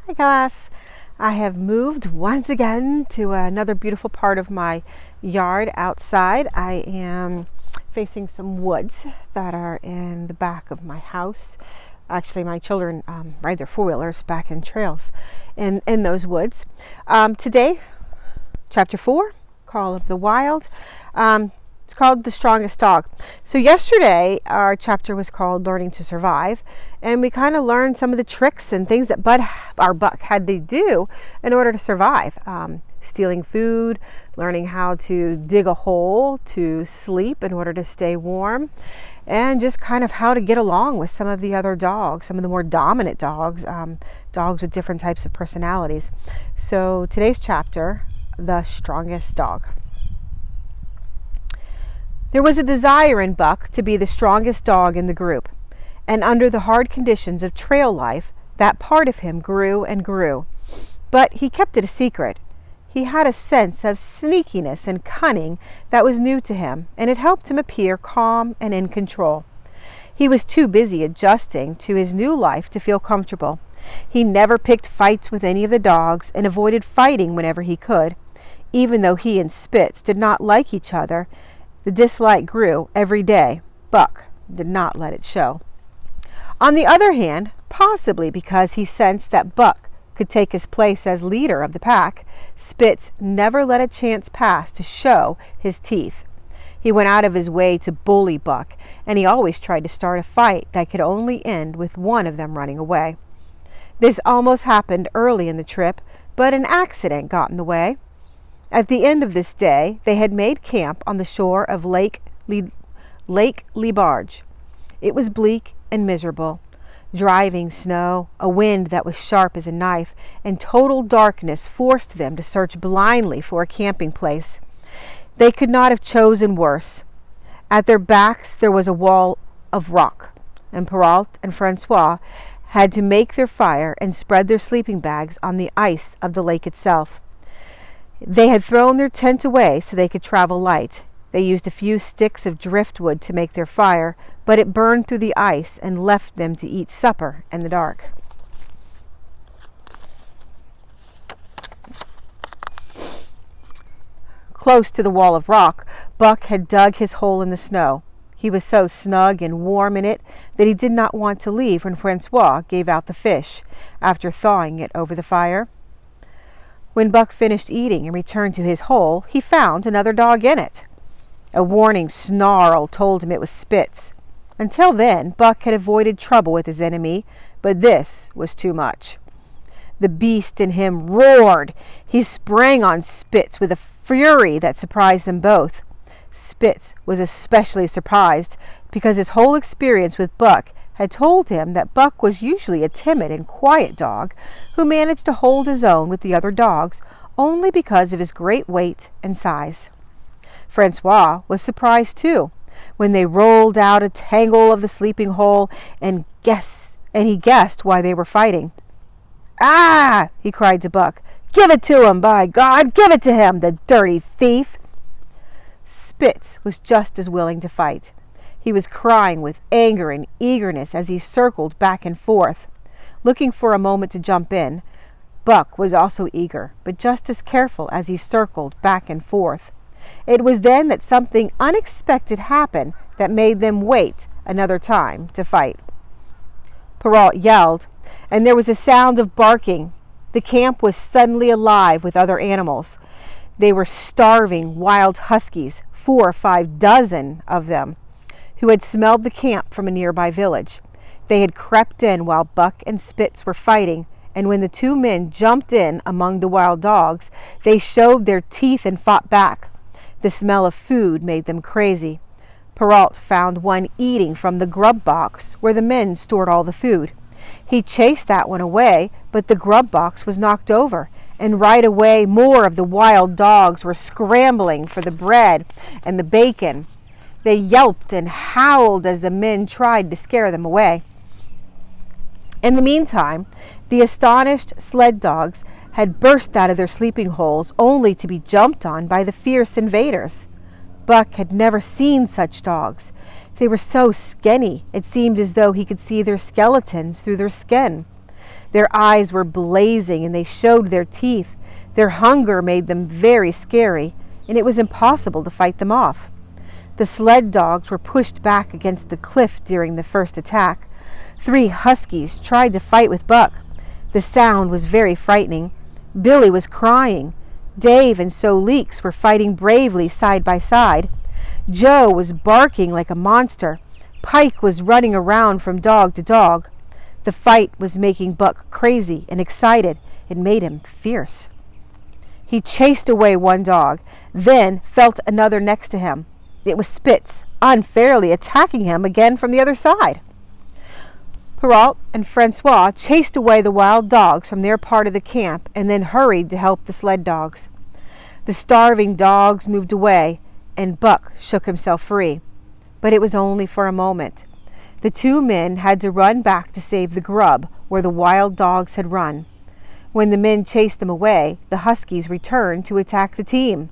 Hi class. I have moved once again to another beautiful part of my yard outside. I am facing some woods that are in the back of my house. Actually, my children ride their four-wheelers back in trails in those woods. Today, chapter 4, Call of the Wild. It's called The Strongest Dog. So yesterday, our chapter was called Learning to Survive, and we kind of learned some of the tricks and things that Buck had to do in order to survive. Stealing food, learning how to dig a hole to sleep in order to stay warm, and just kind of how to get along with some of the other dogs, some of the more dominant dogs, dogs with different types of personalities. So today's chapter, The Strongest Dog. There was a desire in Buck to be the strongest dog in the group, and under the hard conditions of trail life, that part of him grew and grew. But he kept it a secret. He had a sense of sneakiness and cunning that was new to him, and it helped him appear calm and in control. He was too busy adjusting to his new life to feel comfortable. He never picked fights with any of the dogs and avoided fighting whenever he could. Even though he and Spitz did not like each other, the dislike grew every day. Buck did not let it show. On the other hand, possibly because he sensed that Buck could take his place as leader of the pack, Spitz never let a chance pass to show his teeth. He went out of his way to bully Buck, and he always tried to start a fight that could only end with one of them running away. This almost happened early in the trip, but an accident got in the way. At the end of this day, they had made camp on the shore of Lake Lebarge. It was bleak and miserable. Driving snow, a wind that was sharp as a knife, and total darkness forced them to search blindly for a camping place. They could not have chosen worse. At their backs there was a wall of rock, and Perrault and Francois had to make their fire and spread their sleeping bags on the ice of the lake itself. They had thrown their tent away so they could travel light. They used a few sticks of driftwood to make their fire, but it burned through the ice and left them to eat supper in the dark. Close to the wall of rock, Buck had dug his hole in the snow. He was so snug and warm in it that he did not want to leave when Francois gave out the fish, after thawing it over the fire. When Buck finished eating and returned to his hole, he found another dog in it. A warning snarl told him it was Spitz. Until then, Buck had avoided trouble with his enemy, but this was too much. The beast in him roared. He sprang on Spitz with a fury that surprised them both. Spitz was especially surprised because his whole experience with Buck had told him that Buck was usually a timid and quiet dog who managed to hold his own with the other dogs only because of his great weight and size. Francois was surprised too when they rolled out a tangle of the sleeping hole and he guessed why they were fighting. "Ah!" he cried to Buck. "Give it to him, by God! Give it to him, the dirty thief!" Spitz was just as willing to fight. He was crying with anger and eagerness as he circled back and forth. Looking for a moment to jump in, Buck was also eager, but just as careful as he circled back and forth. It was then that something unexpected happened that made them wait another time to fight. Perrault yelled, and there was a sound of barking. The camp was suddenly alive with other animals. They were starving wild huskies, 4 or 5 dozen of them, who had smelled the camp from a nearby village. They had crept in while Buck and Spitz were fighting, and when the two men jumped in among the wild dogs, they showed their teeth and fought back. The smell of food made them crazy. Perrault found one eating from the grub box where the men stored all the food. He chased that one away, but the grub box was knocked over, and right away more of the wild dogs were scrambling for the bread and the bacon. They yelped and howled as the men tried to scare them away. In the meantime, the astonished sled dogs had burst out of their sleeping holes only to be jumped on by the fierce invaders. Buck had never seen such dogs. They were so skinny, it seemed as though he could see their skeletons through their skin. Their eyes were blazing and they showed their teeth. Their hunger made them very scary, and it was impossible to fight them off. The sled dogs were pushed back against the cliff during the first attack. 3 huskies tried to fight with Buck. The sound was very frightening. Billy was crying. Dave and So Leeks were fighting bravely side by side. Joe was barking like a monster. Pike was running around from dog to dog. The fight was making Buck crazy and excited. It made him fierce. He chased away one dog, then felt another next to him. It was Spitz, unfairly attacking him again from the other side. Perrault and Francois chased away the wild dogs from their part of the camp and then hurried to help the sled dogs. The starving dogs moved away, and Buck shook himself free. But it was only for a moment. The 2 men had to run back to save the grub where the wild dogs had run. When the men chased them away, the huskies returned to attack the team.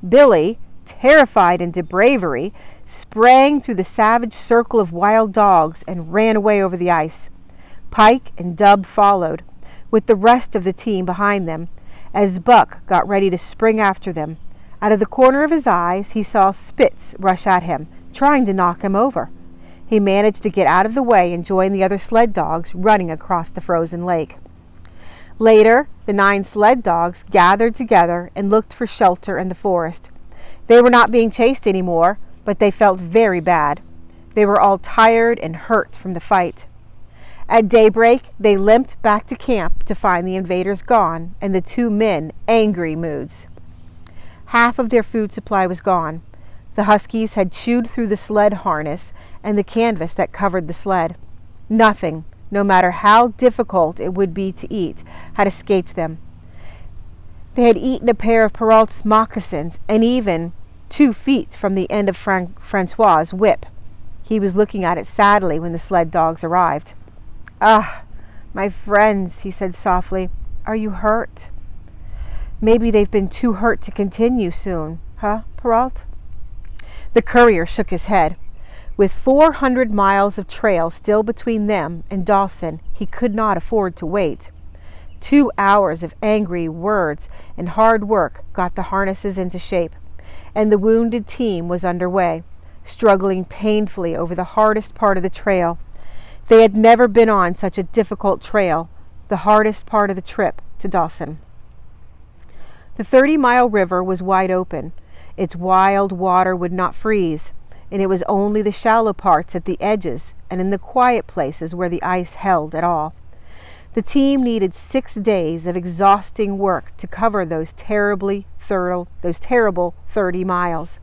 Billy, terrified into bravery, sprang through the savage circle of wild dogs and ran away over the ice. Pike and Dub followed, with the rest of the team behind them, as Buck got ready to spring after them. Out of the corner of his eyes, he saw Spitz rush at him, trying to knock him over. He managed to get out of the way and join the other sled dogs running across the frozen lake. Later, the 9 sled dogs gathered together and looked for shelter in the forest. They were not being chased anymore, but they felt very bad. They were all tired and hurt from the fight. At daybreak, they limped back to camp to find the invaders gone and the 2 men angry moods. Half of their food supply was gone. The huskies had chewed through the sled harness and the canvas that covered the sled. Nothing, no matter how difficult it would be to eat, had escaped them. They had eaten a pair of Perrault's moccasins and even 2 feet from the end of Francois's whip. He was looking at it sadly when the sled dogs arrived. "Ah, my friends," he said softly, "are you hurt? Maybe they've been too hurt to continue soon, huh, Perrault?" The courier shook his head. With 400 miles of trail still between them and Dawson, he could not afford to wait. 2 hours of angry words and hard work got the harnesses into shape, and the wounded team was underway, struggling painfully over the hardest part of the trail. They had never been on such a difficult trail, the hardest part of the trip to Dawson. The 30-mile river was wide open. Its wild water would not freeze, and it was only the shallow parts at the edges and in the quiet places where the ice held at all. The team needed 6 days of exhausting work to cover those terrible 30 miles.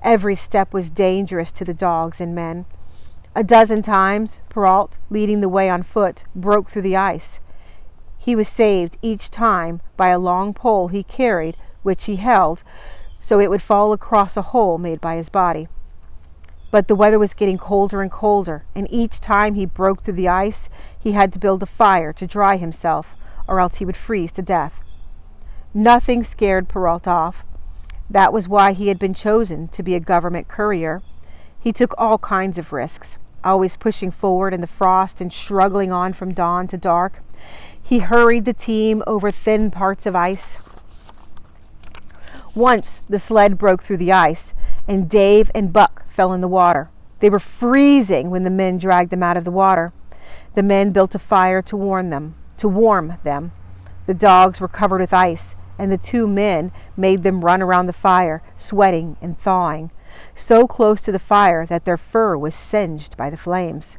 Every step was dangerous to the dogs and men. A dozen times, Perrault, leading the way on foot, broke through the ice. He was saved each time by a long pole he carried, which he held, so it would fall across a hole made by his body. But the weather was getting colder and colder, and each time he broke through the ice, he had to build a fire to dry himself, or else he would freeze to death. Nothing scared Perrault off. That was why he had been chosen to be a government courier. He took all kinds of risks, always pushing forward in the frost and struggling on from dawn to dark. He hurried the team over thin parts of ice. Once the sled broke through the ice, and Dave and Buck fell in the water. They were freezing when the men dragged them out of the water. The men built a fire to warm them. The dogs were covered with ice, and the 2 men made them run around the fire, sweating and thawing, so close to the fire that their fur was singed by the flames.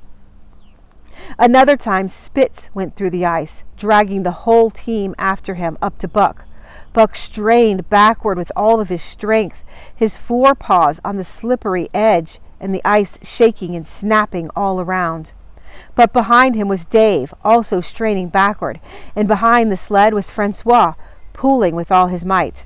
Another time, Spitz went through the ice, dragging the whole team after him up to Buck. Buck strained backward with all of his strength, his forepaws on the slippery edge and the ice shaking and snapping all around. But behind him was Dave, also straining backward, and behind the sled was Francois, pulling with all his might.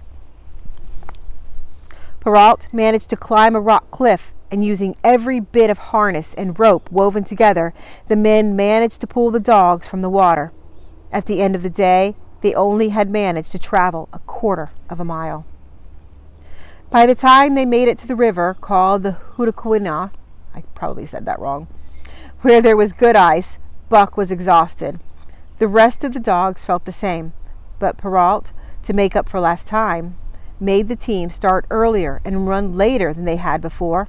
Perrault managed to climb a rock cliff, and using every bit of harness and rope woven together, the men managed to pull the dogs from the water. At the end of the day, they only had managed to travel a quarter of a mile. By the time they made it to the river called the Hootaquina, I probably said that wrong, where there was good ice, Buck was exhausted. The rest of the dogs felt the same, but Perrault, to make up for lost time, made the team start earlier and run later than they had before.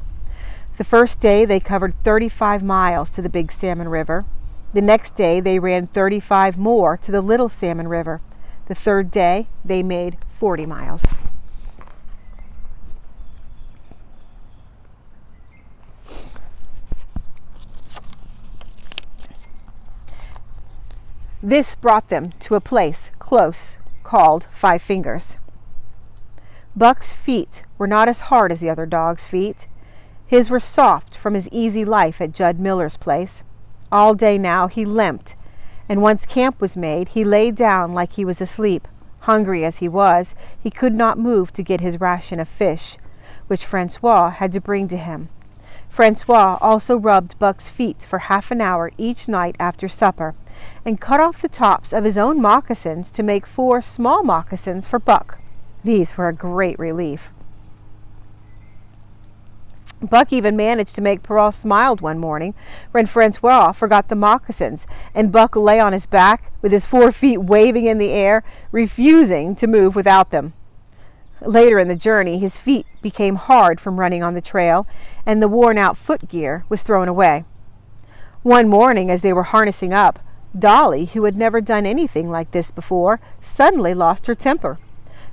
The first day they covered 35 miles to the Big Salmon River. The next day they ran 35 more to the Little Salmon River. The third day they made 40 miles. This brought them to a place close called Five Fingers. Buck's feet were not as hard as the other dogs' feet. His were soft from his easy life at Judd Miller's place. All day now he limped, and once camp was made, he lay down like he was asleep. Hungry as he was, he could not move to get his ration of fish, which Francois had to bring to him. Francois also rubbed Buck's feet for half an hour each night after supper, and cut off the tops of his own moccasins to make 4 small moccasins for Buck. These were a great relief. Buck even managed to make Perrault smile one morning when Francois forgot the moccasins, and Buck lay on his back with his 4 feet waving in the air, refusing to move without them. Later in the journey, his feet became hard from running on the trail, and the worn-out foot gear was thrown away. One morning, as they were harnessing up, Dolly, who had never done anything like this before, suddenly lost her temper.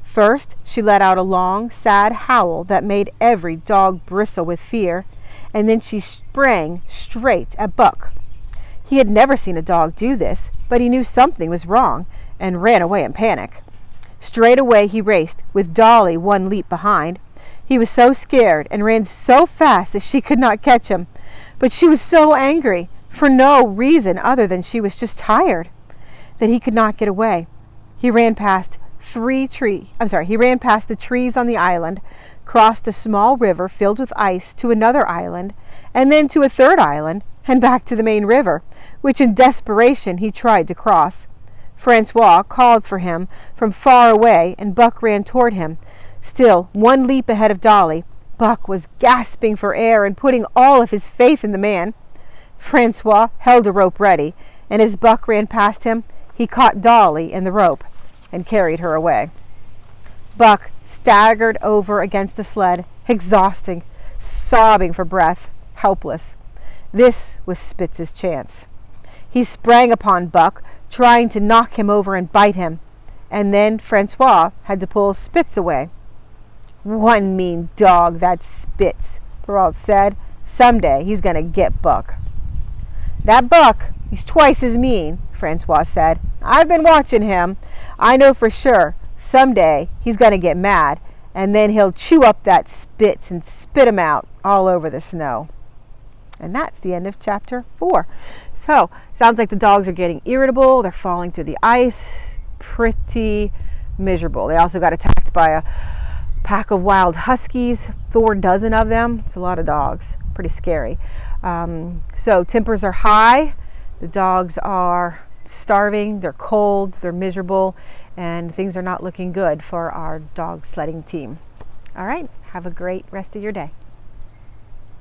First, she let out a long, sad howl that made every dog bristle with fear, and then she sprang straight at Buck. He had never seen a dog do this, but he knew something was wrong and ran away in panic. Straight away he raced, with Dolly 1 leap behind. He was so scared and ran so fast that she could not catch him, but she was so angry, for no reason other than she was just tired, that he could not get away. He ran past the trees on the island, crossed a small river filled with ice to another island, and then to a third island, and back to the main river, which in desperation he tried to cross. Francois called for him from far away, and Buck ran toward him. Still 1 leap ahead of Dolly, Buck was gasping for air and putting all of his faith in the man. Francois held a rope ready, and as Buck ran past him, he caught Dolly in the rope and carried her away. Buck staggered over against the sled, exhausting, sobbing for breath, helpless. This was Spitz's chance. He sprang upon Buck, trying to knock him over and bite him, and then Francois had to pull Spitz away. "One mean dog, that Spitz," Perrault said. "Someday he's going to get Buck." "That Buck, he's twice as mean," Francois said. "I've been watching him. I know for sure someday he's going to get mad, and then he'll chew up that Spitz and spit him out all over the snow." And that's the end of chapter 4. So, sounds like the dogs are getting irritable. They're falling through the ice. Pretty miserable. They also got attacked by a pack of wild huskies, 4 dozen of them. It's a lot of dogs. Pretty scary. So tempers are high. The dogs are starving. They're cold. They're miserable. And things are not looking good for our dog sledding team. All right. Have a great rest of your day.